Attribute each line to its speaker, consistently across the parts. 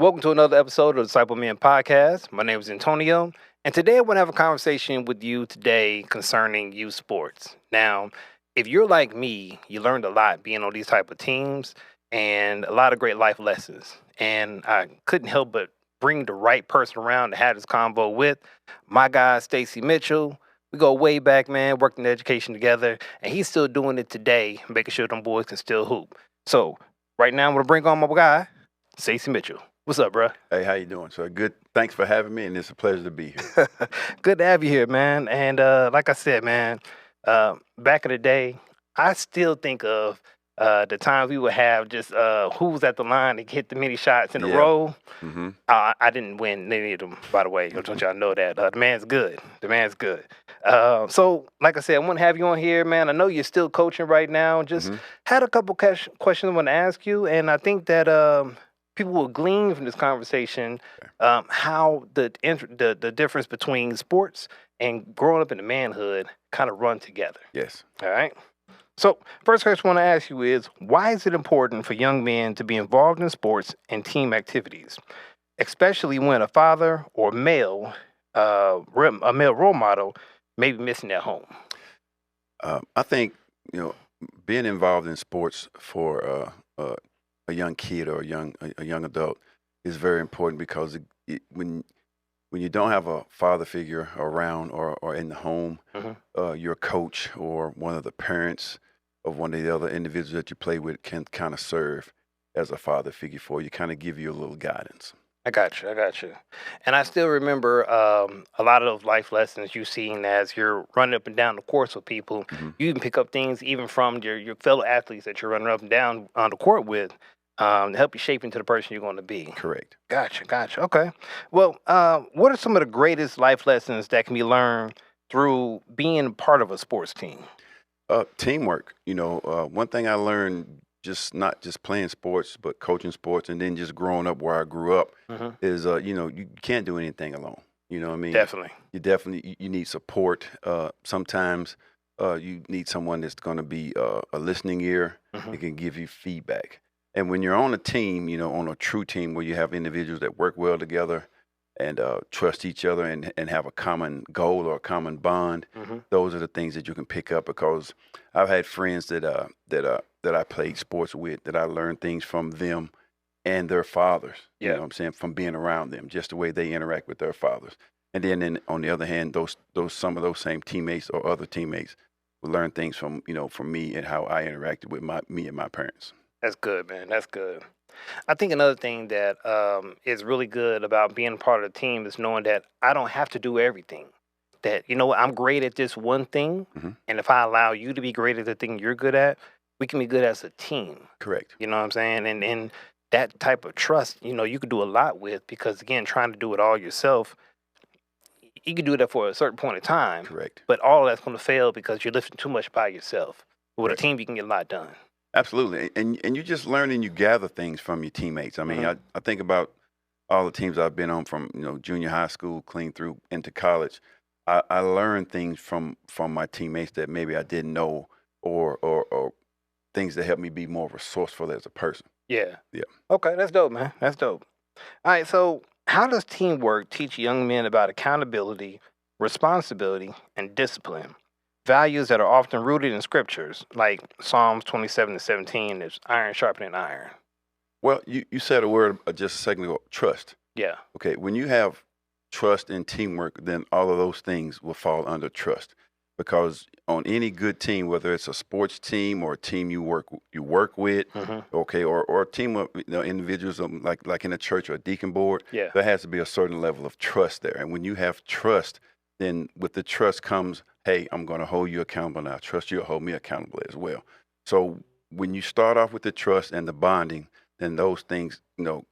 Speaker 1: Welcome to another episode of the Disciple Men Podcast. My name is Antonio, and today I want to have a conversation with you today concerning youth sports. Now, if you're like me, you learned a lot being on these type of teams and a lot of great life lessons. And I couldn't help but bring the right person around to have this convo with my guy, Stacy Mitchell. We go way back, man, worked in education together, and he's still doing it today, making sure them boys can still hoop. So, right now, I'm going to bring on my guy, Stacy Mitchell. What's up, bro?
Speaker 2: Hey, how you doing? So good. Thanks for having me, and it's a pleasure to be here.
Speaker 1: Good to have you here, man. And like I said, man, back in the day, I still think of the times we would have just who was at the line to hit the many shots in a
Speaker 2: Yeah.
Speaker 1: row.
Speaker 2: hmm
Speaker 1: I didn't win any of them, by the way. I want y'all to know that. The man's good. The man's good. So, like I said, I want to have you on here, man. I know you're still coaching right now. Just
Speaker 2: hmm
Speaker 1: had a couple questions I want to ask you, and I think that people will glean from this conversation how the difference between sports and growing up in the manhood kind of run together.
Speaker 2: Yes.
Speaker 1: All right. So, first question I want to ask you is why is it important for young men to be involved in sports and team activities, especially when a father or a male role model may be missing at home?
Speaker 2: I think being involved in sports for a young kid or a young adult is very important because when you don't have a father figure around or in the home,
Speaker 1: Mhm.
Speaker 2: your coach or one of the parents of one of the other individuals that you play with can kind of serve as a father figure for you, kind of give you a little guidance.
Speaker 1: I got you. I got you. And I still remember a lot of those life lessons you've seen as you're running up and down the course with people.
Speaker 2: hmm
Speaker 1: You can pick up things even from your fellow athletes that you're running up and down on the court with to help you shape into the person you're going to be.
Speaker 2: Correct.
Speaker 1: Gotcha. Gotcha. Okay. Well, what are some of the greatest life lessons that can be learned through being part of a sports team?
Speaker 2: Teamwork. One thing I learned just not just playing sports, but coaching sports, and then just growing up where I grew up
Speaker 1: Hmm.
Speaker 2: is, you can't do anything alone. You know what I mean?
Speaker 1: Definitely.
Speaker 2: You need support. Sometimes you need someone that's going to be a listening ear.
Speaker 1: Hmm.
Speaker 2: It can give you feedback. And when you're on a team, on a true team where you have individuals that work well together and trust each other and have a common goal or a common bond,
Speaker 1: Hmm.
Speaker 2: those are the things that you can pick up because I've had friends that I played sports with that I learned things from them and their fathers. You
Speaker 1: Yeah.
Speaker 2: know what I'm saying? From being around them, just the way they interact with their fathers. And then on the other hand, those some of those same teammates or other teammates will learn things from me and how I interacted with me and my parents.
Speaker 1: That's good, man. That's good. I think another thing that is really good about being part of the team is knowing that I don't have to do everything. That, you know what, I'm great at this one thing.
Speaker 2: hmm
Speaker 1: And if I allow you to be great at the thing you're good at, we can be good as a team.
Speaker 2: Correct.
Speaker 1: You know what I'm saying? And that type of trust, you could do a lot with because, again, trying to do it all yourself, you can do that for a certain point of time.
Speaker 2: Correct.
Speaker 1: But all of that's going to fail because you're lifting too much by yourself. But with a
Speaker 2: Right.
Speaker 1: team, you can get a lot done.
Speaker 2: Absolutely. And you just learn and you gather things from your teammates. I mean,
Speaker 1: Mhm.
Speaker 2: I think about all the teams I've been on from, junior high school clean through into college. I learned things from my teammates that maybe I didn't know or things that helped me be more resourceful as a person.
Speaker 1: Yeah.
Speaker 2: Yeah.
Speaker 1: Okay, that's dope, man. That's dope. All right, so how does teamwork teach young men about accountability, responsibility, and discipline? Values that are often rooted in scriptures, like Psalms 27-17 is iron sharpening iron.
Speaker 2: Well, you said a word just a second ago, trust.
Speaker 1: Yeah.
Speaker 2: Okay, when you have trust and teamwork, then all of those things will fall under trust. Because on any good team, whether it's a sports team or a team you work with,
Speaker 1: Hmm.
Speaker 2: okay, or a team of individuals like in a church or a deacon board,
Speaker 1: Yeah.
Speaker 2: there has to be a certain level of trust there. And when you have trust, then with the trust comes, hey, I'm going to hold you accountable, and I trust you to hold me accountable as well. So when you start off with the trust and the bonding, then those things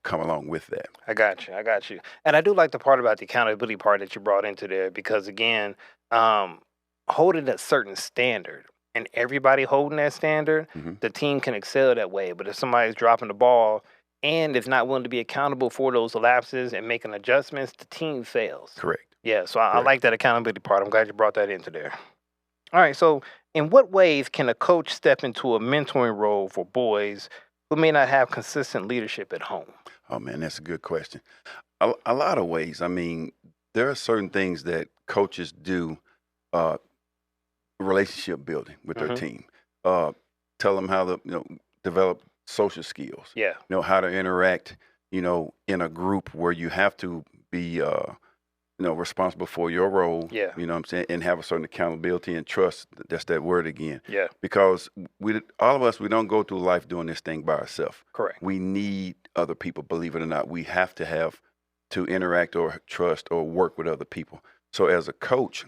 Speaker 2: come along with that.
Speaker 1: I got you. I got you. And I do like the part about the accountability part that you brought into there because, again, um, holding a certain standard and everybody holding that standard,
Speaker 2: hmm
Speaker 1: the team can excel that way. But if somebody's dropping the ball and is not willing to be accountable for those lapses and making adjustments, the team fails.
Speaker 2: Correct.
Speaker 1: Yeah, so I
Speaker 2: Correct.
Speaker 1: like that accountability part. I'm glad you brought that into there. All right, so in what ways can a coach step into a mentoring role for boys who may not have consistent leadership at home?
Speaker 2: Oh man, that's a good question. A lot of ways. I mean, there are certain things that coaches do, uh, relationship building with their
Speaker 1: Hmm.
Speaker 2: team. Uh, Tell them how to develop social skills.
Speaker 1: Yeah.
Speaker 2: How to interact. In a group where you have to be responsible for your role.
Speaker 1: Yeah.
Speaker 2: You know what I'm saying, and have a certain accountability and trust. That's that word again.
Speaker 1: Yeah.
Speaker 2: Because all of us, we don't go through life doing this thing by ourselves.
Speaker 1: Correct.
Speaker 2: We need other people. Believe it or not, we have to have to interact or trust or work with other people. So as a coach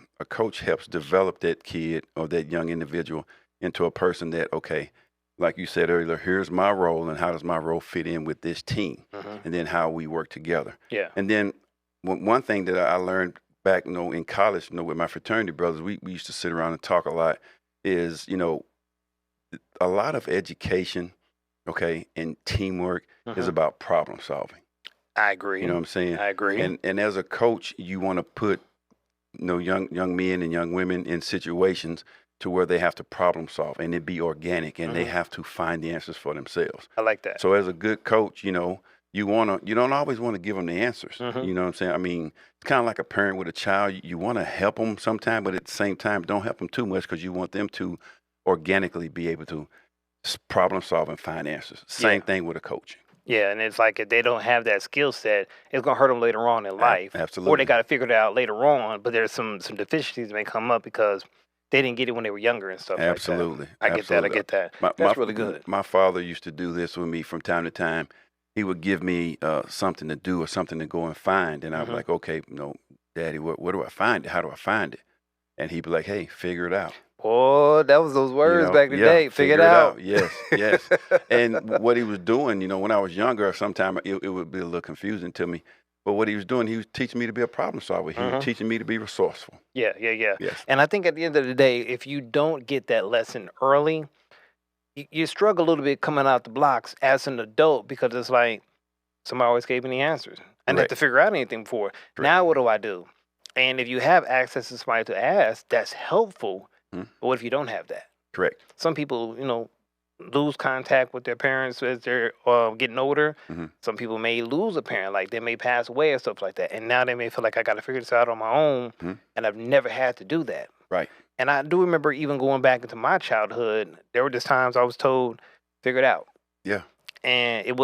Speaker 2: helps develop that kid or that young individual into a person that, okay, like you said earlier, here's my role and how does my role fit in with this team,
Speaker 1: Hmm.
Speaker 2: and then how we work together.
Speaker 1: Yeah.
Speaker 2: And then one thing that I learned back, in college, with my fraternity brothers, we used to sit around and talk a lot. Is a lot of education, okay, and teamwork is
Speaker 1: Hmm.
Speaker 2: about problem solving.
Speaker 1: I agree.
Speaker 2: You know what I'm saying?
Speaker 1: I agree.
Speaker 2: And as a coach, you want to put young men and young women in situations to where they have to problem solve and it be organic and they
Speaker 1: Mhm.
Speaker 2: have to find the answers for themselves.
Speaker 1: I like that.
Speaker 2: So as a good coach, you don't always want to give them the answers.
Speaker 1: Mhm.
Speaker 2: You know what I'm saying? I mean, it's kind of like a parent with a child. You want to help them sometime, but at the same time, don't help them too much because you want them to organically be able to problem solve and find answers. Same
Speaker 1: Yeah.
Speaker 2: thing with a coach.
Speaker 1: Yeah, and it's like if they don't have that skill set, it's gonna hurt them later on in life, or they
Speaker 2: Absolutely.
Speaker 1: got to figure it out later on. But there's some deficiencies that may come up because they didn't get it when they were younger and stuff
Speaker 2: Absolutely.
Speaker 1: like that. I get that. I
Speaker 2: Absolutely.
Speaker 1: get that.
Speaker 2: My,
Speaker 1: That's
Speaker 2: my,
Speaker 1: really good.
Speaker 2: my father used to do this with me from time to time. He would give me something to do or something to go and find. And I was
Speaker 1: Mhm.
Speaker 2: like, okay, Daddy, where do I find it? How do I find it? And he'd be like, hey, figure it out.
Speaker 1: Boy, that was those words back in the day. Figure it out.
Speaker 2: Yes, yes. And what he was doing, when I was younger, sometimes it would be a little confusing to me. But what he was doing, he was teaching me to be a problem solver. He was
Speaker 1: Mhm.
Speaker 2: teaching me to be resourceful.
Speaker 1: Yeah, yeah, yeah.
Speaker 2: Yes,
Speaker 1: And I think at the end of the day, if you don't get that lesson early, you struggle a little bit coming out the blocks as an adult because it's like somebody always gave me the answers. I didn't have to
Speaker 2: correct.
Speaker 1: figure out anything before.
Speaker 2: Correct.
Speaker 1: Now what do I do? And if you have access to somebody to ask, that's helpful.
Speaker 2: Mhm.
Speaker 1: But what if you don't have that?
Speaker 2: Correct.
Speaker 1: Some people, lose contact with their parents as they're getting older.
Speaker 2: Hmm.
Speaker 1: Some people may lose a parent, like they may pass away or stuff like that. And now they may feel like I got to figure this out on my own.
Speaker 2: Mhm.
Speaker 1: And I've never had to do that.
Speaker 2: Right.
Speaker 1: And I do remember even going back into my childhood, there were just times I was told, figure it out.
Speaker 2: Yeah.
Speaker 1: And it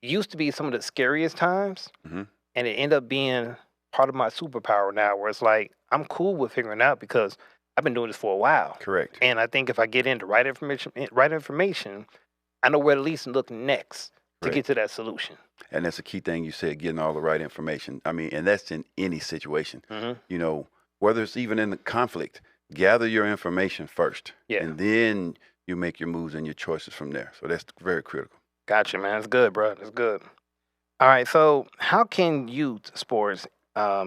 Speaker 1: used to be some of the scariest times.
Speaker 2: Hmm.
Speaker 1: And it ended up being part of my superpower now, where it's like I'm cool with figuring out because I've been doing this for a while.
Speaker 2: Correct.
Speaker 1: And I think if I get into right information, I know where to at least look next to
Speaker 2: Correct.
Speaker 1: get to that solution.
Speaker 2: And that's a key thing you said, getting all the right information. I mean, and that's in any situation.
Speaker 1: Hmm.
Speaker 2: Whether it's even in the conflict, gather your information first.
Speaker 1: Yeah.
Speaker 2: And then you make your moves and your choices from there. So that's very critical.
Speaker 1: Gotcha, man. That's good, bro. That's good. All right. So, how can youth sports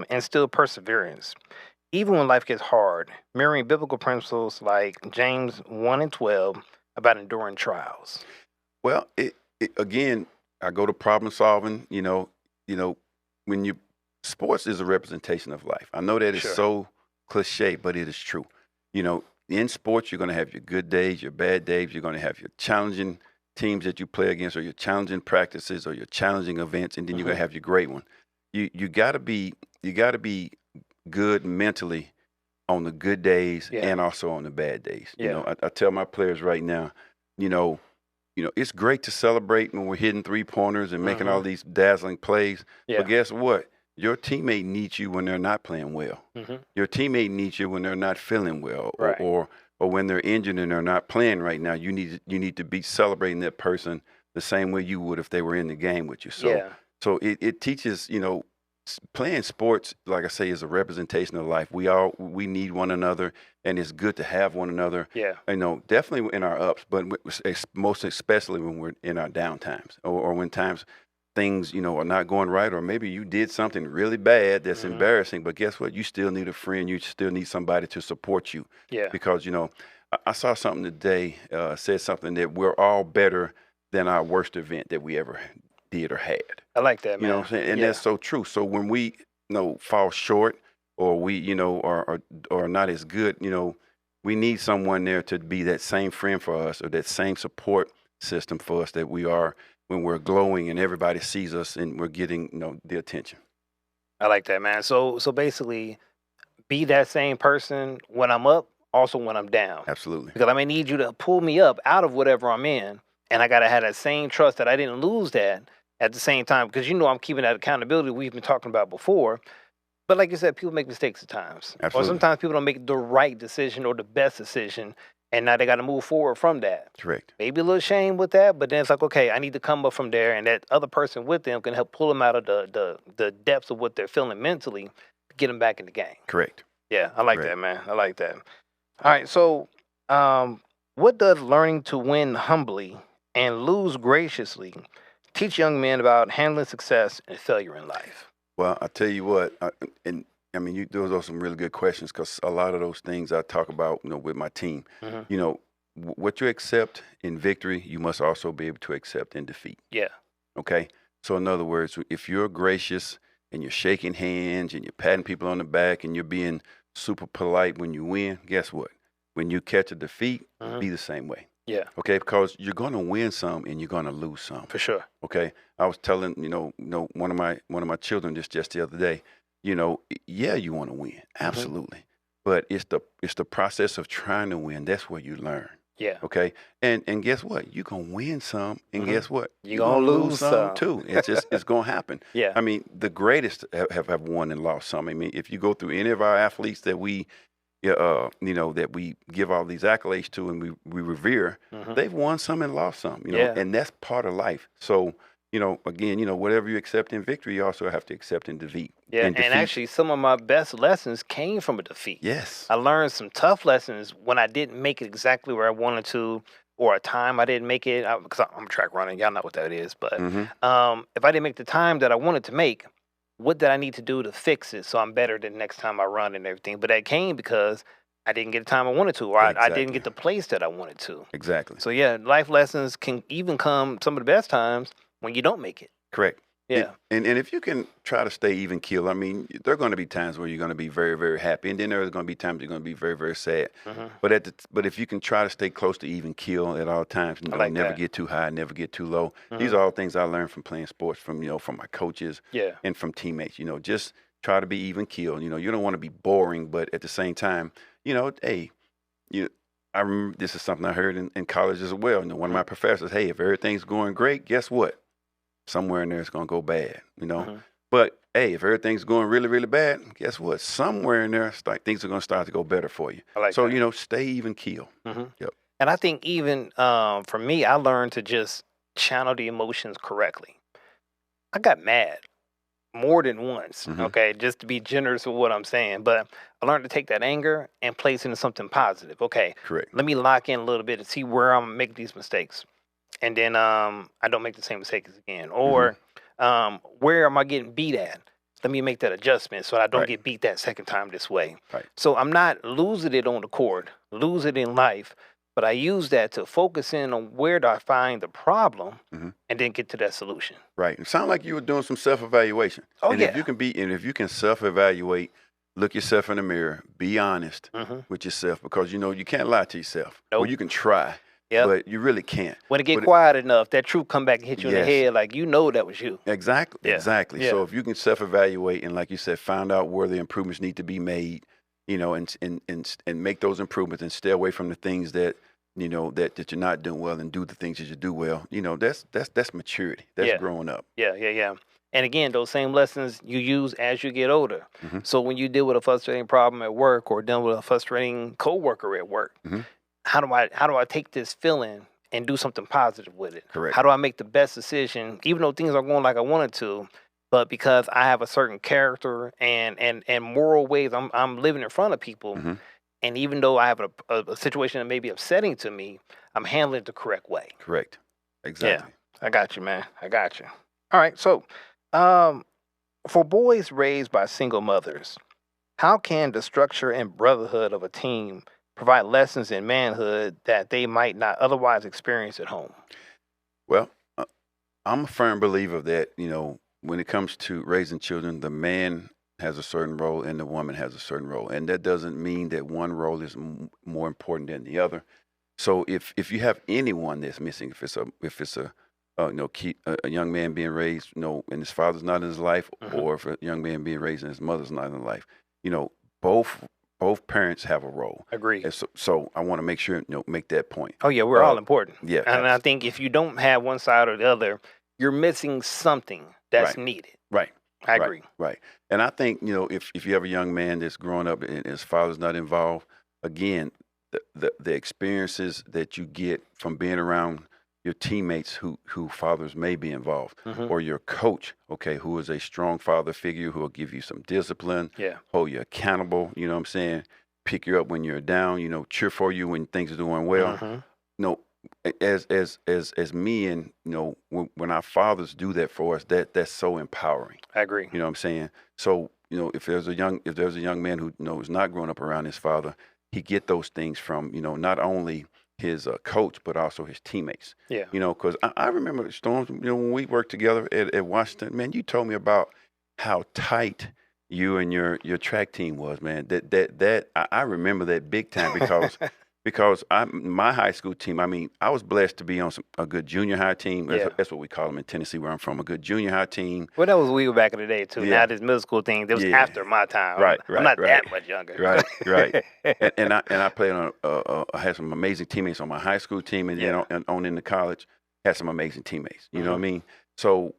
Speaker 1: instill perseverance, even when life gets hard, mirroring biblical principles like James 1 and 12 about enduring trials?
Speaker 2: Well, again, I go to problem solving. When you sports is a representation of life. I know that it's
Speaker 1: Sure.
Speaker 2: so cliche, but it is true. In sports, you're going to have your good days, your bad days. You're going to have your challenging teams that you play against, or your challenging practices, or your challenging events, and then you're going to have your great one. You got to be good mentally on the good days
Speaker 1: Yeah.
Speaker 2: and also on the bad days.
Speaker 1: Yeah.
Speaker 2: I tell my players right now, it's great to celebrate when we're hitting 3-pointers and making all these dazzling plays.
Speaker 1: Yeah.
Speaker 2: But guess what? Your teammate needs you when they're not playing well.
Speaker 1: Hmm.
Speaker 2: Your teammate needs you when they're not feeling well,
Speaker 1: Right.
Speaker 2: or when they're injured and they're not playing right now. You need to be celebrating that person the same way you would if they were in the game with you. So
Speaker 1: Yeah.
Speaker 2: so it teaches, playing sports, like I say, is a representation of life. We need one another, and it's good to have one another.
Speaker 1: Yeah.
Speaker 2: Definitely in our ups, but most especially when we're in our down times, or when times things are not going right, or maybe you did something really bad that's
Speaker 1: Mhm.
Speaker 2: embarrassing. But guess what? You still need a friend. You still need somebody to support you,
Speaker 1: Yeah.
Speaker 2: because I saw something today, said something that we're all better than our worst event that we ever did or had.
Speaker 1: I like that, man.
Speaker 2: You know what I'm saying? And
Speaker 1: Yeah.
Speaker 2: that's so true. So when we, fall short, or we, are not as good, we need someone there to be that same friend for us, or that same support system for us that we are when we're glowing and everybody sees us and we're getting, the attention.
Speaker 1: I like that, man. So basically, be that same person when I'm up, also when I'm down.
Speaker 2: Absolutely.
Speaker 1: Because I may need you to pull me up out of whatever I'm in, and I gotta have that same trust that I didn't lose that at the same time. Because I'm keeping that accountability we've been talking about before. But like you said, people make mistakes at times, or
Speaker 2: Absolutely.
Speaker 1: sometimes people don't make the right decision or the best decision, and now they got to move forward from that.
Speaker 2: Correct.
Speaker 1: Maybe a little shame with that, but then it's like, okay, I need to come up from there, and that other person with them can help pull them out of the depths of what they're feeling mentally, to get them back in the game.
Speaker 2: Correct.
Speaker 1: Yeah, I like
Speaker 2: Correct.
Speaker 1: that, man. I like that. All right, so what does learning to win humbly and lose graciously teach young men about handling success and failure in life?
Speaker 2: Well, I tell you what, and I mean, those are some really good questions because a lot of those things I talk about, with my team.
Speaker 1: Mhm.
Speaker 2: What you accept in victory, you must also be able to accept in defeat.
Speaker 1: Yeah.
Speaker 2: Okay. So in other words, if you're gracious and you're shaking hands and you're patting people on the back and you're being super polite when you win, guess what? When you catch a defeat,
Speaker 1: Mhm.
Speaker 2: be the same way.
Speaker 1: Yeah,
Speaker 2: Okay, because you're gonna win some and you're gonna lose some.
Speaker 1: for sure.
Speaker 2: Okay, I was telling one of my children this just the other day. Yeah, you want to win, absolutely, but it's the process of trying to win. That's where you learn.
Speaker 1: Yeah.
Speaker 2: Okay, and guess what? You're gonna win some, and guess what?
Speaker 1: You're gonna lose some.
Speaker 2: too. It's gonna happen.
Speaker 1: Yeah.
Speaker 2: I mean, the greatest have won and lost some. I mean, if you go through any of our athletes that we that we give all these accolades to and we revere, they've won some and lost some,
Speaker 1: Yeah.
Speaker 2: and that's part of life. So, again, whatever you accept in victory, you also have to accept in defeat.
Speaker 1: Yeah,
Speaker 2: In
Speaker 1: and actually, some of my best lessons came from a defeat.
Speaker 2: yes,
Speaker 1: I learned some tough lessons when I didn't make it exactly where I wanted to, or a time I didn't make it. Because I'm a track runner, y'all know what that is. But if I didn't make the time that I wanted to make, what did I need to do to fix it so I'm better the next time I run and everything? But that came because I didn't get the time I wanted to, or I
Speaker 2: Exactly.
Speaker 1: didn't get the place that I wanted to.
Speaker 2: exactly,
Speaker 1: So yeah, life lessons can even come some of the best times when you don't make it.
Speaker 2: correct.
Speaker 1: Yeah.
Speaker 2: And if you can try to stay even keel, I mean, there are going to be times where you're going to be very, very happy, and then there's going to be times you're going to be very, very sad. But if you can try to stay close to even keel at all times,
Speaker 1: like
Speaker 2: never
Speaker 1: that.
Speaker 2: get too high, never get too low. These are all things I learned from playing sports, from from my coaches,
Speaker 1: Yeah.
Speaker 2: and from teammates. Just try to be even keel. You don't want to be boring, but at the same time, hey, I remember this is something I heard in college as well. One of my professors, hey, if everything's going great, guess what? Somewhere in there it's gonna go bad, But hey, if everything's going really, really bad, guess what? Somewhere in there, things are gonna start to go better for you.
Speaker 1: I like
Speaker 2: So
Speaker 1: that.
Speaker 2: stay even keel. Yep.
Speaker 1: And I think even for me, I learned to just channel the emotions correctly. I got mad more than once, okay, just to be generous with what I'm saying. But I learned to take that anger and place it into something positive. Okay,
Speaker 2: Correct.
Speaker 1: let me lock in a little bit and see where I'm making these mistakes. And then I don't make the same mistakes again. Or where am I getting beat at? Let me make that adjustment so I don't
Speaker 2: Right.
Speaker 1: get beat that second time this way.
Speaker 2: Right.
Speaker 1: So I'm not losing it on the court, losing it in life, but I use that to focus in on where do I find the problem and then get to that solution.
Speaker 2: Right. It sounded like you were doing some self-evaluation.
Speaker 1: Oh,
Speaker 2: and
Speaker 1: yeah.
Speaker 2: if you can self-evaluate, look yourself in the mirror, be honest with yourself, because you can't lie to yourself. Well,
Speaker 1: Nope.
Speaker 2: you can try,
Speaker 1: Yep.
Speaker 2: but you really can't.
Speaker 1: When it get
Speaker 2: But
Speaker 1: quiet enough, that truth come back and hit you in the
Speaker 2: Yes.
Speaker 1: head like that was you.
Speaker 2: Exactly.
Speaker 1: Yeah.
Speaker 2: Exactly.
Speaker 1: Yeah.
Speaker 2: So if you can self-evaluate and, like you said, find out where the improvements need to be made, and make those improvements and stay away from the things that that you're not doing well and do the things that you do well. That's maturity. That's
Speaker 1: Yeah.
Speaker 2: growing up.
Speaker 1: Yeah. And again, those same lessons you use as you get older.
Speaker 2: Mhm.
Speaker 1: So when you deal with a frustrating problem at work or dealing with a frustrating coworker at work, how do I take this feeling and do something positive with it?
Speaker 2: Correct.
Speaker 1: How do I make the best decision, even though things aren't going like I wanted to, but because I have a certain character and moral ways I'm living in front of people, and even though I have a situation that may be upsetting to me, I'm handling it the correct way.
Speaker 2: Correct. Exactly.
Speaker 1: I got you, man. I got you. All right. So, for boys raised by single mothers, how can the structure and brotherhood of a team provide lessons in manhood that they might not otherwise experience at home?
Speaker 2: Well, I'm a firm believer that, when it comes to raising children, the man has a certain role and the woman has a certain role. And that doesn't mean that one role is more important than the other. So if you have anyone that's missing, if it's a a young man being raised, and his father's not in his life,
Speaker 1: Mhm.
Speaker 2: or if a young man being raised and his mother's not in life, you know, both both parents have a role.
Speaker 1: Agree.
Speaker 2: And so I want to make sure, make that point.
Speaker 1: Oh yeah, we're all important.
Speaker 2: Yeah,
Speaker 1: And I think if you don't have one side or the other, you're missing something that's
Speaker 2: right,
Speaker 1: needed.
Speaker 2: right,
Speaker 1: I
Speaker 2: right,
Speaker 1: agree.
Speaker 2: right. And I think, if you have a young man that's growing up and his father's not involved, again, the experiences that you get from being around your teammates who fathers may be involved,
Speaker 1: Mhm.
Speaker 2: or your coach, okay, who is a strong father figure who will give you some discipline,
Speaker 1: Yeah.
Speaker 2: hold you accountable, you know what I'm saying, pick you up when you're down, cheer for you when things are doing well.
Speaker 1: Mhm.
Speaker 2: No, as me, and when our fathers do that for us, that's so empowering.
Speaker 1: I agree.
Speaker 2: You know what I'm saying? So, if there's a young man who is not growing up around his father, he get those things from, not only his coach but also his teammates.
Speaker 1: Yeah.
Speaker 2: Because I remember Storms, when we worked together at Washington, man, you told me about how tight you and your track team was, man. I remember that big time because my high school team. I mean, I was blessed to be on a good junior high team.
Speaker 1: Yeah.
Speaker 2: That's what we call them in Tennessee, where I'm from. A good junior high team.
Speaker 1: Well, that was we were back in the day too. Now
Speaker 2: Yeah.
Speaker 1: this middle school thing, that was
Speaker 2: Yeah.
Speaker 1: after my time.
Speaker 2: Right,
Speaker 1: I'm
Speaker 2: right,
Speaker 1: not
Speaker 2: right.
Speaker 1: that much younger.
Speaker 2: Right, right. And I played on. I had some amazing teammates on my high school team, and
Speaker 1: Yeah.
Speaker 2: then on into college, had some amazing teammates. You know what I
Speaker 1: Mhm.
Speaker 2: mean? So,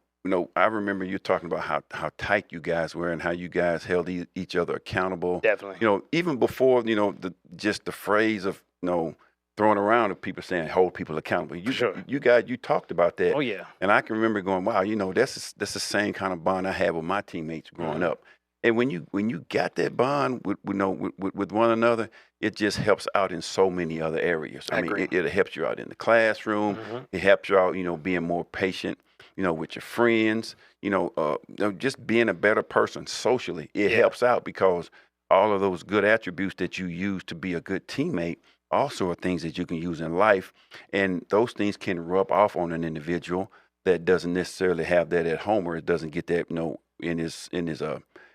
Speaker 2: I remember you talking about how tight you guys were and how you guys held each other accountable.
Speaker 1: Definitely.
Speaker 2: Even before just the phrase of throwing around of people saying hold people accountable.
Speaker 1: Sure.
Speaker 2: You guys, you talked about that.
Speaker 1: Oh yeah.
Speaker 2: And I can remember going, wow, that's the same kind of bond I had with my teammates growing
Speaker 1: Mhm.
Speaker 2: up. And when you got that bond with one another, it just helps out in so many other areas.
Speaker 1: I
Speaker 2: I mean,
Speaker 1: agree.
Speaker 2: it helps you out in the classroom.
Speaker 1: Mhm.
Speaker 2: It helps you out, being more patient, with your friends. Just being a better person socially. It
Speaker 1: Yeah.
Speaker 2: helps out because all of those good attributes that you use to be a good teammate also are things that you can use in life, and those things can rub off on an individual that doesn't necessarily have that at home, or it doesn't get that in his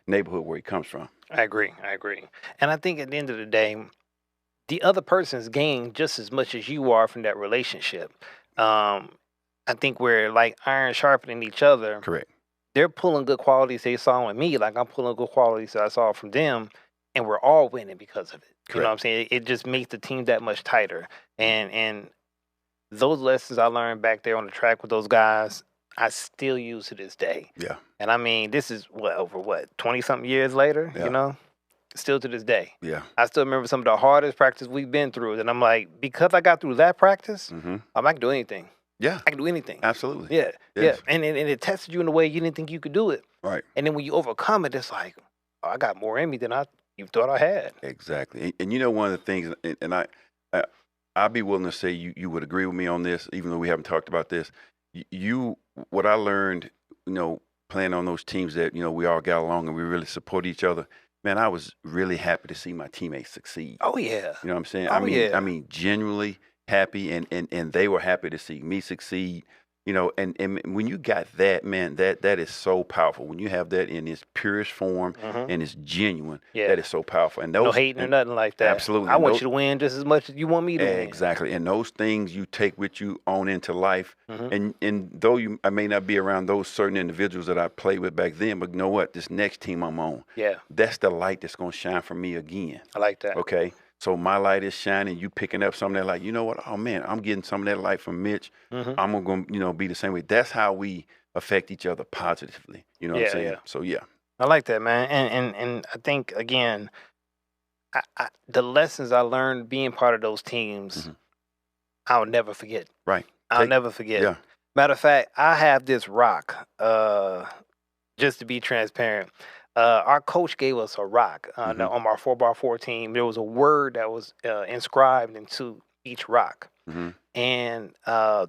Speaker 2: neighborhood where he comes from.
Speaker 1: I agree. I agree. And I think at the end of the day, the other person's gained just as much as you are from that relationship. I think we're like iron sharpening each other.
Speaker 2: Correct.
Speaker 1: They're pulling good qualities they saw in me, like I'm pulling good qualities that I saw from them, and we're all winning because of it. You know what I'm
Speaker 2: Correct.
Speaker 1: saying? It just makes the team that much tighter. And those lessons I learned back there on the track with those guys, I still use to this day.
Speaker 2: Yeah.
Speaker 1: And I mean, this is over 20 something years later,
Speaker 2: Yeah.
Speaker 1: still to this day.
Speaker 2: Yeah.
Speaker 1: I still remember some of the hardest practice we've been through. And I'm like, because I got through that practice,
Speaker 2: Mm-hmm.
Speaker 1: I can do anything.
Speaker 2: Yeah.
Speaker 1: I can do anything.
Speaker 2: Absolutely.
Speaker 1: Yeah.
Speaker 2: Yes.
Speaker 1: Yeah. And it tested you in a way you didn't think you could do it.
Speaker 2: Right.
Speaker 1: And then when you overcome it, it's like, oh, I got more in me than you thought I had.
Speaker 2: Exactly. And one of the things, and I'd be willing to say you would agree with me on this, even though we haven't talked about this. What I learned, playing on those teams that we all got along and we really support each other. Man, I was really happy to see my teammates succeed.
Speaker 1: Oh yeah.
Speaker 2: You know what I'm saying?
Speaker 1: Oh, yeah.
Speaker 2: I mean, genuinely happy, and they were happy to see me succeed. And when you got that, man, that is so powerful. When you have that in its purest form
Speaker 1: Mhm.
Speaker 2: and it's genuine,
Speaker 1: Yeah.
Speaker 2: that is so powerful. And
Speaker 1: No
Speaker 2: those
Speaker 1: hating or
Speaker 2: and-
Speaker 1: nothing like that.
Speaker 2: Absolutely.
Speaker 1: I
Speaker 2: And
Speaker 1: want
Speaker 2: those-
Speaker 1: you to win just as much as you want me to win.
Speaker 2: Exactly. And those things you take with you on into life.
Speaker 1: Mhm.
Speaker 2: And though I may not be around those certain individuals that I played with back then, but you know what? This next team I'm on,
Speaker 1: Yeah.
Speaker 2: that's the light that's going to shine for me again.
Speaker 1: I like that.
Speaker 2: Okay. So my light is shining. You picking up some of that light. You know what? Oh man, I'm getting some of that light from Mitch.
Speaker 1: Mhm.
Speaker 2: I'm gonna be the same way. That's how we affect each other positively. You know what
Speaker 1: Yeah,
Speaker 2: I'm saying?
Speaker 1: yeah.
Speaker 2: So yeah.
Speaker 1: I like that, man. And I think again, the lessons I learned being part of those teams,
Speaker 2: Mhm.
Speaker 1: I'll never forget.
Speaker 2: Right.
Speaker 1: I'll never forget.
Speaker 2: Yeah.
Speaker 1: Matter of fact, I have this rock. Just to be transparent, our coach gave us a rock
Speaker 2: Mhm.
Speaker 1: on our 4x4 team. There was a word that was inscribed into each rock,
Speaker 2: Mm-hmm.
Speaker 1: and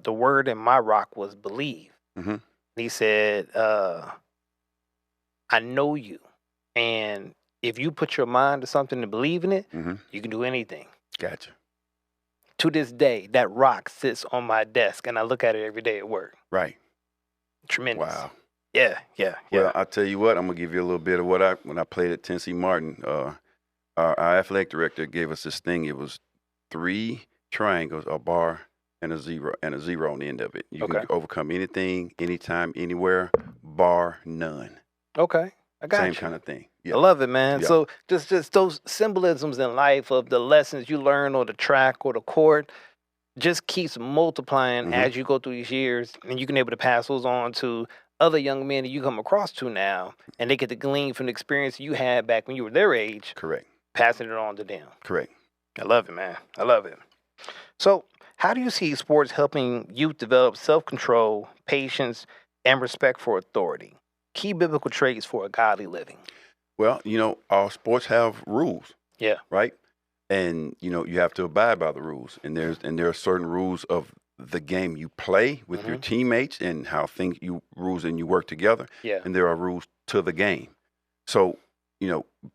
Speaker 1: the word in my rock was believe.
Speaker 2: Mm-hmm.
Speaker 1: He said, "I know you, and if you put your mind to something and believe in it,
Speaker 2: Mm-hmm.
Speaker 1: you can do anything."
Speaker 2: Gotcha.
Speaker 1: To this day, that rock sits on my desk, and I look at it every day at work.
Speaker 2: Right.
Speaker 1: Tremendous.
Speaker 2: Wow.
Speaker 1: Yeah.
Speaker 2: Well, I'll tell you what. I'm gonna give you a little bit of when I played at Tennessee Martin. Our athletic director gave us this thing. It was 3 triangles, a bar and a zero on the end of it. You
Speaker 1: Okay.
Speaker 2: can overcome anything, anytime, anywhere, bar none.
Speaker 1: Okay. I got
Speaker 2: Same
Speaker 1: you.
Speaker 2: kind of thing.
Speaker 1: I
Speaker 2: Yeah.
Speaker 1: love it, man.
Speaker 2: Yeah.
Speaker 1: So just those symbolisms in life of the lessons you learn on the track or the court just keeps multiplying
Speaker 2: hmm
Speaker 1: as you go through these years, and you can able to pass those on to other young men that you come across to now, and they get to glean from the experience you had back when you were their age,
Speaker 2: Correct.
Speaker 1: passing it on to them.
Speaker 2: Correct.
Speaker 1: I love it, man. I love it. So, how do you see sports helping youth develop self-control, patience, and respect for authority? Key biblical traits for a godly living.
Speaker 2: Well, all sports have rules,
Speaker 1: Yeah.
Speaker 2: right? And you have to abide by the rules. And there are certain rules of the game you play with your teammates and how rules and you work together.
Speaker 1: Yeah.
Speaker 2: And there are rules to the game. So,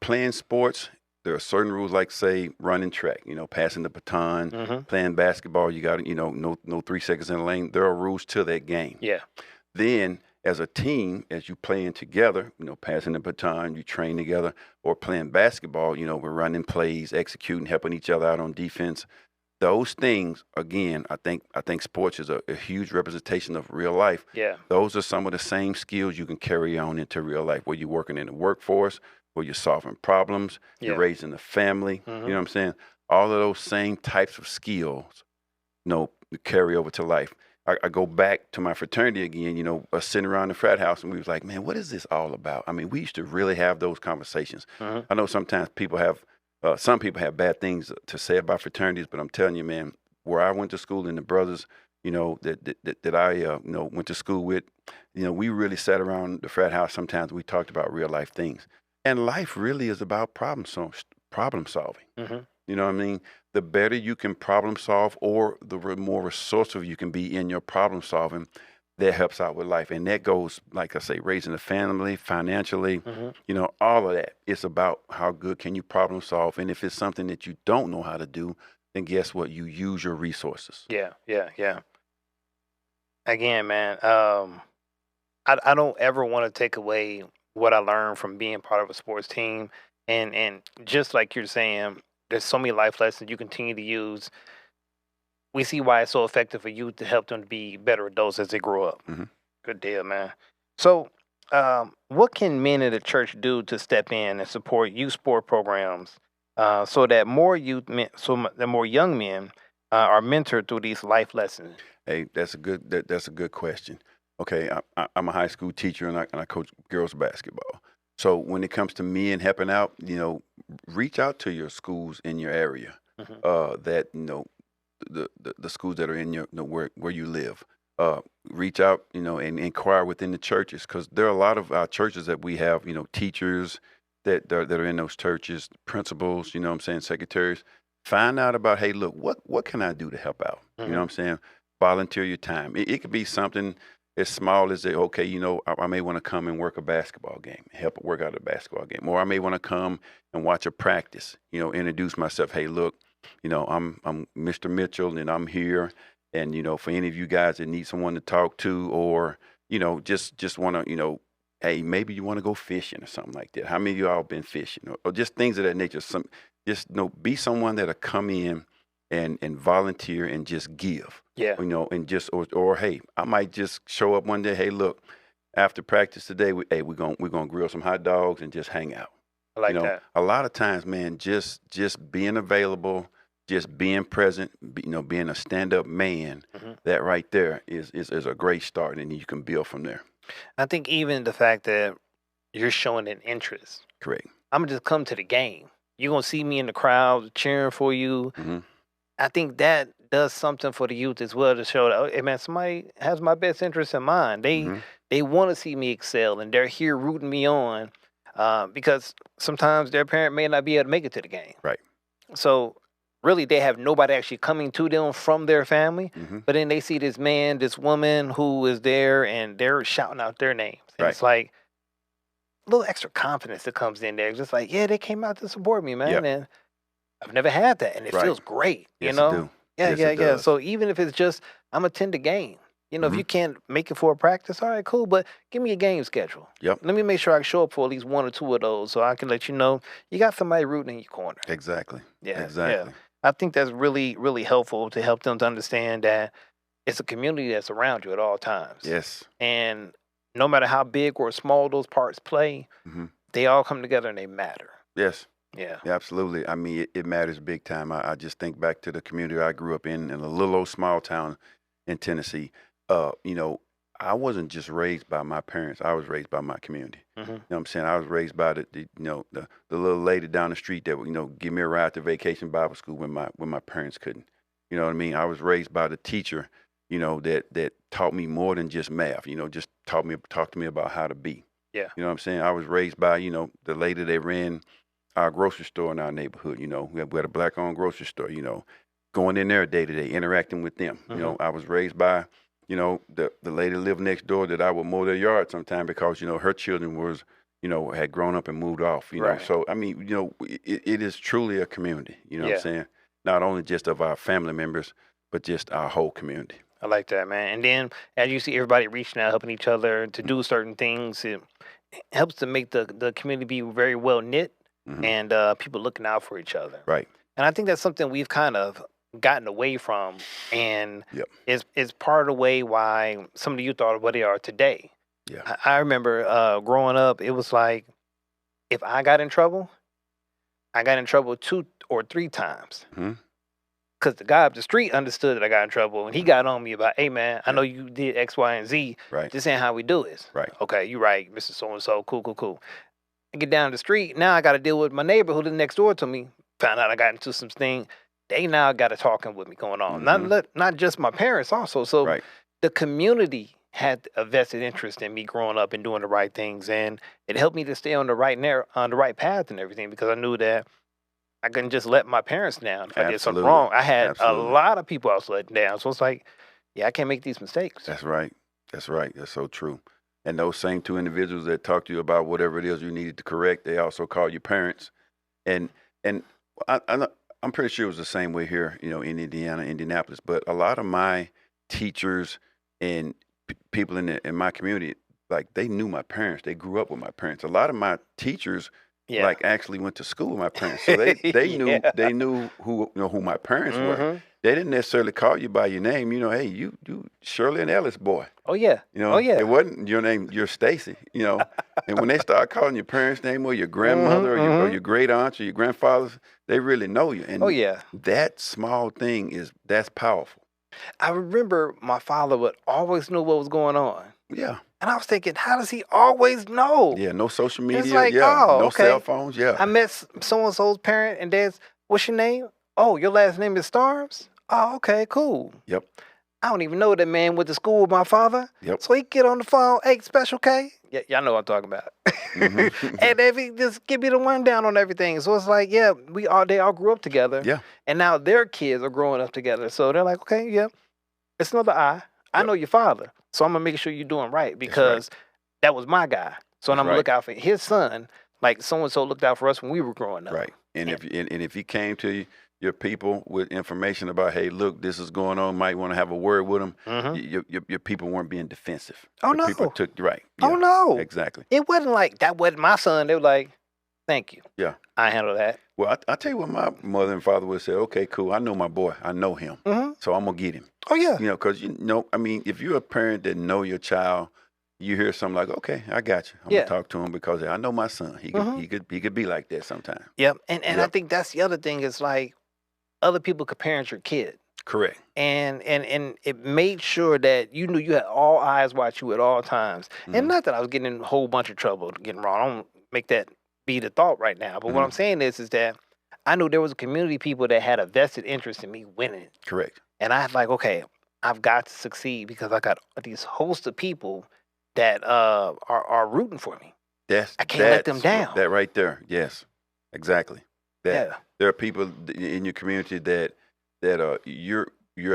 Speaker 2: playing sports, there are certain rules like say running track, passing the baton, playing basketball, you got no 3 seconds in the lane. There are rules to that game.
Speaker 1: Yeah.
Speaker 2: Then as a team, as you playing together, passing the baton, you train together, or playing basketball, we're running plays, executing, helping each other out on defense. Those things, again, I think sports is a huge representation of real life.
Speaker 1: Yeah.
Speaker 2: Those are some of the same skills you can carry on into real life, where you're working in the workforce, where you're solving problems, you're raising a family. You know what I'm saying? All of those same types of skills, carry over to life. I go back to my fraternity again, us sitting around the frat house, and we was like, man, what is this all about? I mean, we used to really have those conversations. I know sometimes some people have bad things to say about fraternities, but I'm telling you, man, where I went to school and the brothers, that I went to school with, we really sat around the frat house. Sometimes we talked about real life things, and life really is about problem solving. You know what I mean? The better you can problem solve, or the more resourceful you can be in your problem solving, that helps out with life. And that goes, like I say, raising a family, financially, all of that. It's about how good can you problem solve. And if it's something that you don't know how to do, then guess what? You use your resources.
Speaker 1: Yeah. Again, man, I don't ever want to take away what I learned from being part of a sports team. And just like you're saying, there's so many life lessons you continue to use. We see why it's so effective for youth to help them to be better adults as they grow up. Good deal, man. So, what can men in the church do to step in and support youth sport programs so that more young men are mentored through these life lessons?
Speaker 2: Hey, that's a good question. Okay, I'm a high school teacher and I coach girls basketball. So when it comes to men helping out, reach out to your schools in your area. That the schools that are in your where you live. Reach out, and inquire within the churches, because there are a lot of our churches that we have, teachers that are in those churches, principals, what I'm saying, secretaries. Find out about, hey, look, what can I do to help out? You know what I'm saying? Volunteer your time. It could be something as small as I may want to come and work a basketball game, help work out a basketball game, or I may want to come and watch a practice. Introduce myself. Hey, look, I'm Mr. Mitchell, and I'm here. And for any of you guys that need someone to talk to, or just want to, hey, maybe you want to go fishing or something like that. How many of y'all been fishing, or just things of that nature? Be someone that'll come in and volunteer and just give.
Speaker 1: Yeah.
Speaker 2: And just or hey, I might just show up one day. Hey, look, after practice today, we're gonna grill some hot dogs and just hang out.
Speaker 1: I like that.
Speaker 2: A lot of times, man, just being available, just being present, being a stand-up man, that right there is a great start, and you can build from there.
Speaker 1: I think even the fact that you're showing an interest.
Speaker 2: Correct.
Speaker 1: I'm gonna just come to the game. You're gonna see me in the crowd cheering for you. I think that does something for the youth as well, to show that, hey man, somebody has my best interest in mind. They want to see me excel, and they're here rooting me on, because sometimes their parent may not be able to make it to the game.
Speaker 2: Right.
Speaker 1: So really, they have nobody actually coming to them from their family, but then they see this man, this woman who is there, and they're shouting out their names. And it's like a little extra confidence that comes in there. It's just like, yeah, they came out to support me, man. And I've never had that, and it feels great,
Speaker 2: Yes,
Speaker 1: you know?
Speaker 2: it do.
Speaker 1: Yeah,
Speaker 2: Yes, it
Speaker 1: yeah.
Speaker 2: does.
Speaker 1: So even if it's just, I'm attend a game. If you can't make it for a practice, all right, cool, but give me a game schedule.
Speaker 2: Yep.
Speaker 1: Let me make sure I show up for at least one or two of those, so I can let you know you got somebody rooting in your corner.
Speaker 2: Exactly.
Speaker 1: Yeah,
Speaker 2: Exactly.
Speaker 1: I think that's really, really helpful to help them to understand that it's a community that's around you at all times.
Speaker 2: Yes.
Speaker 1: And no matter how big or small those parts play,
Speaker 2: Hmm.
Speaker 1: they all come together and they matter.
Speaker 2: Yes.
Speaker 1: Yeah.
Speaker 2: Yeah, absolutely. I mean, it matters big time. I just think back to the community I grew up in a little old small town in Tennessee. You know, I wasn't just raised by my parents. I was raised by my community.
Speaker 1: Hmm.
Speaker 2: You know what I'm saying? I was raised by the little lady down the street that would, give me a ride to vacation Bible school when my parents couldn't. You know what I mean? I was raised by the teacher, that taught me more than just math, just talked to me about how to be.
Speaker 1: Yeah.
Speaker 2: You know what I'm saying? I was raised by, the lady that ran our grocery store in our neighborhood. We had a black-owned grocery store. Going in there day to day, interacting with them.
Speaker 1: Hmm.
Speaker 2: I was raised by, the lady that lived next door that I would mow their yard sometime because her children had grown up and moved off.
Speaker 1: Right.
Speaker 2: So I mean, it is truly a community. You know what
Speaker 1: Yeah.
Speaker 2: I'm saying? Not only just of our family members, but just our whole community.
Speaker 1: I like that, man. And then as you see everybody reaching out, helping each other to do certain things, it helps to make the community be very well knit
Speaker 2: Hmm.
Speaker 1: and people looking out for each other.
Speaker 2: Right.
Speaker 1: And I think that's something we've kind of gotten away from, and
Speaker 2: Yep.
Speaker 1: is part of the way why some of the youth are what they are today.
Speaker 2: Yeah.
Speaker 1: I remember growing up, it was like if I got in trouble, I got in trouble 2 or 3 times.
Speaker 2: Hmm.
Speaker 1: Because the guy up the street understood that I got in trouble, and he got on me about, hey, man, I know you did X, Y, and Z.
Speaker 2: Right.
Speaker 1: This ain't how we do this.
Speaker 2: Right.
Speaker 1: Okay, you're right, Mr. So-and-so. Cool. I get down the street. Now I got to deal with my neighbor who lived next door to me. Found out I got into some thing. They now got to talking with me going on. Not just my parents also. So
Speaker 2: Right.
Speaker 1: the community had a vested interest in me growing up and doing the right things, and it helped me to stay on the right path and everything, because I knew that I couldn't just let my parents down if I did something
Speaker 2: Absolutely.
Speaker 1: wrong. I had
Speaker 2: Absolutely.
Speaker 1: a lot of people I was letting down. So it's like, yeah, I can't make these mistakes.
Speaker 2: That's right. That's right. That's so true. And those same two individuals that talk to you about whatever it is you needed to correct, they also call you parents. And I'm pretty sure it was the same way here, in Indiana, Indianapolis. But a lot of my teachers and people in my community, like, they knew my parents. They grew up with my parents. A lot of my teachers,
Speaker 1: Yeah.
Speaker 2: like, actually went to school with my parents, so they knew
Speaker 1: Yeah.
Speaker 2: they knew who my parents were.
Speaker 1: Mhm.
Speaker 2: They didn't necessarily call you by your name. Hey, you Shirley and Ellis boy.
Speaker 1: Oh yeah. Oh yeah.
Speaker 2: It wasn't your name. You're Stacy. And when they start calling your parents' name or your grandmother or your great aunts or your grandfathers, they really know you. And
Speaker 1: Oh yeah.
Speaker 2: that small thing that's powerful.
Speaker 1: I remember my father would always know what was going on.
Speaker 2: Yeah.
Speaker 1: And I was thinking, how does he always know?
Speaker 2: Yeah. No social media.
Speaker 1: It's like,
Speaker 2: yeah.
Speaker 1: oh,
Speaker 2: No
Speaker 1: okay.
Speaker 2: cell phones. Yeah.
Speaker 1: I met so-and-so's parent, and dad's, what's your name? Oh, your last name is Starms? Oh, okay, cool.
Speaker 2: Yep.
Speaker 1: I don't even know that man went to school with my father.
Speaker 2: Yep.
Speaker 1: So he get on the phone, hey, Special K. Yeah, y'all know what I'm talking about.
Speaker 2: Mhm.
Speaker 1: And if he just give me the rundown on everything. So it's like, yeah, they all grew up together.
Speaker 2: Yeah.
Speaker 1: And now their kids are growing up together. So they're like, okay, yeah, it's another I. I
Speaker 2: Yep.
Speaker 1: know your father. So I'm gonna make sure you're doing right, because that was my guy. So I'm
Speaker 2: That's
Speaker 1: gonna look out for his son, like so and so looked out for us when we were growing up.
Speaker 2: Right. And if he came to your people with information about, hey, look, this is going on, might want to have a word with him,
Speaker 1: Mhm.
Speaker 2: your people weren't being defensive.
Speaker 1: Oh,
Speaker 2: Your people
Speaker 1: no.
Speaker 2: took right.
Speaker 1: Oh
Speaker 2: Yeah,
Speaker 1: no.
Speaker 2: exactly.
Speaker 1: It wasn't like that wasn't my son. They were like, thank you.
Speaker 2: Yeah.
Speaker 1: I handle that.
Speaker 2: Well, I tell you what, my mother and father would say, okay, cool, I know my boy, I know him,
Speaker 1: Hmm.
Speaker 2: so I'm gonna get him.
Speaker 1: Oh yeah.
Speaker 2: Because I mean, if you're a parent that know your child, you hear something like, okay, I got you. I'm
Speaker 1: Yeah.
Speaker 2: gonna talk to him because I know my son. He could be like that sometime.
Speaker 1: Yep. And I
Speaker 2: Yep.
Speaker 1: think that's the other thing is like other people could parent your kid.
Speaker 2: Correct.
Speaker 1: And it made sure that you knew you had all eyes watch you at all times.
Speaker 2: Mhm.
Speaker 1: And not that I was getting in a whole bunch of trouble getting wrong. I don't make that be the thought right now. But what
Speaker 2: Mhm.
Speaker 1: I'm saying is that I knew there was a community of people that had a vested interest in me winning.
Speaker 2: Correct.
Speaker 1: And I was like, okay, I've got to succeed because I got these host of people that are rooting for me. I can't let them down.
Speaker 2: That right there. Yes, exactly. That
Speaker 1: Yeah.
Speaker 2: there are people in your community that you're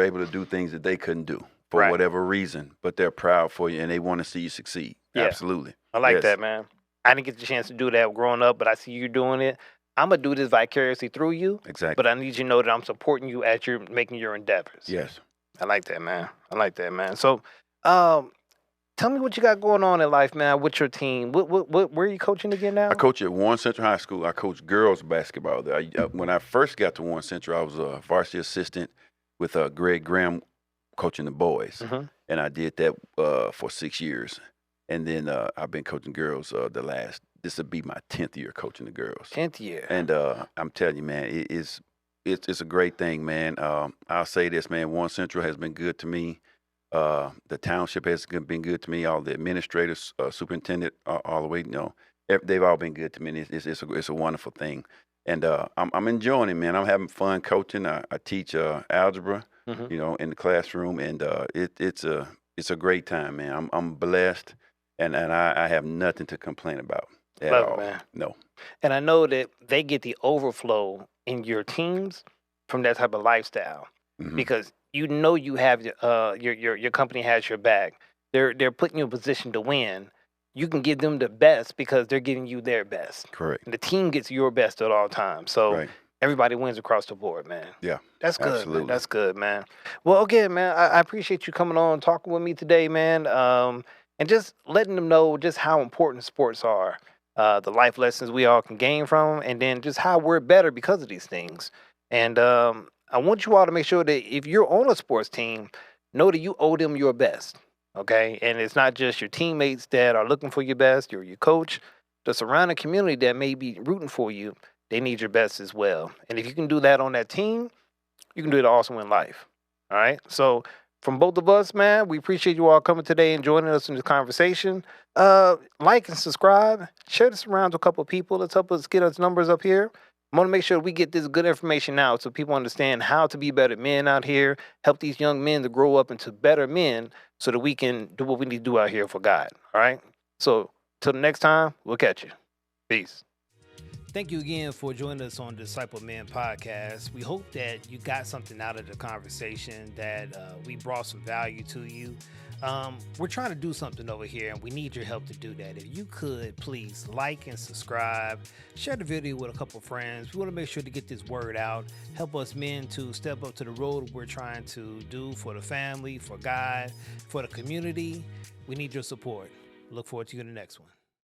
Speaker 2: able to do things that they couldn't do for
Speaker 1: Right.
Speaker 2: whatever reason, but they're proud for you and they want to see you succeed.
Speaker 1: Yeah.
Speaker 2: Absolutely.
Speaker 1: I like
Speaker 2: Yes.
Speaker 1: that, man. I didn't get the chance to do that growing up, but I see you doing it. I'm going to do this vicariously through you,
Speaker 2: Exactly.
Speaker 1: but I need you to know that I'm supporting you as you're making your endeavors.
Speaker 2: Yes.
Speaker 1: I like that, man. I like that, man. So, Tell me what you got going on in life, man. What's your team? Where are you coaching again
Speaker 2: I
Speaker 1: now?
Speaker 2: coach at Warren Central High School. I coach girls basketball there. When I first got to Warren Central, I was a varsity assistant with Greg Graham coaching the boys,
Speaker 1: Mm-hmm.
Speaker 2: and I did that for 6 years. And then I've been coaching girls this will be my 10th year coaching the girls.
Speaker 1: 10th year.
Speaker 2: And I'm telling you, man, it's a great thing, man. I'll say this, man. Warren Central has been good to me. The township has been good to me. All the administrators, superintendent, all the way, they've all been good to me. And it's a wonderful thing, and I'm enjoying it, man. I'm having fun coaching. I teach algebra,
Speaker 1: Mm-hmm.
Speaker 2: in the classroom, and it's a great time, man. I'm blessed, and I have nothing to complain about at
Speaker 1: Love it,
Speaker 2: all.
Speaker 1: man.
Speaker 2: No.
Speaker 1: And I know that they get the overflow in your teams from that type of lifestyle
Speaker 2: Hmm.
Speaker 1: because you have your company has your back. They're putting you in a position to win. You can give them the best because they're giving you their best.
Speaker 2: Correct.
Speaker 1: And the team gets your best at all times. So
Speaker 2: Right.
Speaker 1: everybody wins across the board, man.
Speaker 2: Yeah.
Speaker 1: That's good, man.
Speaker 2: Absolutely.
Speaker 1: That's good, man. Well, again, man, I appreciate you coming on, talking with me today, man, and just letting them know just how important sports are, the life lessons we all can gain from, 'em, and then just how we're better because of these things. And I want you all to make sure that if you're on a sports team, know that you owe them your best, okay? And it's not just your teammates that are looking for your best, or your coach, the surrounding community that may be rooting for you. They need your best as well. And if you can do that on that team, you can do it also in life. All right. So from both of us, man, we appreciate you all coming today and joining us in this conversation. Like and subscribe. Share this around to a couple of people. Let's help us get us numbers up here. I want to make sure we get this good information out so people understand how to be better men out here, help these young men to grow up into better men so that we can do what we need to do out here for God. All right. So till the next time, we'll catch you. Peace. Thank you again for joining us on Disciple Men Podcast. We hope that you got something out of the conversation, that we brought some value to you. We're trying to do something over here, and we need your help to do that. If you could, please like and subscribe, share the video with a couple friends. We want to make sure to get this word out, help us men to step up to the road we're trying to do for the family, for God, for the community. We need your support. Look forward to you in the next one.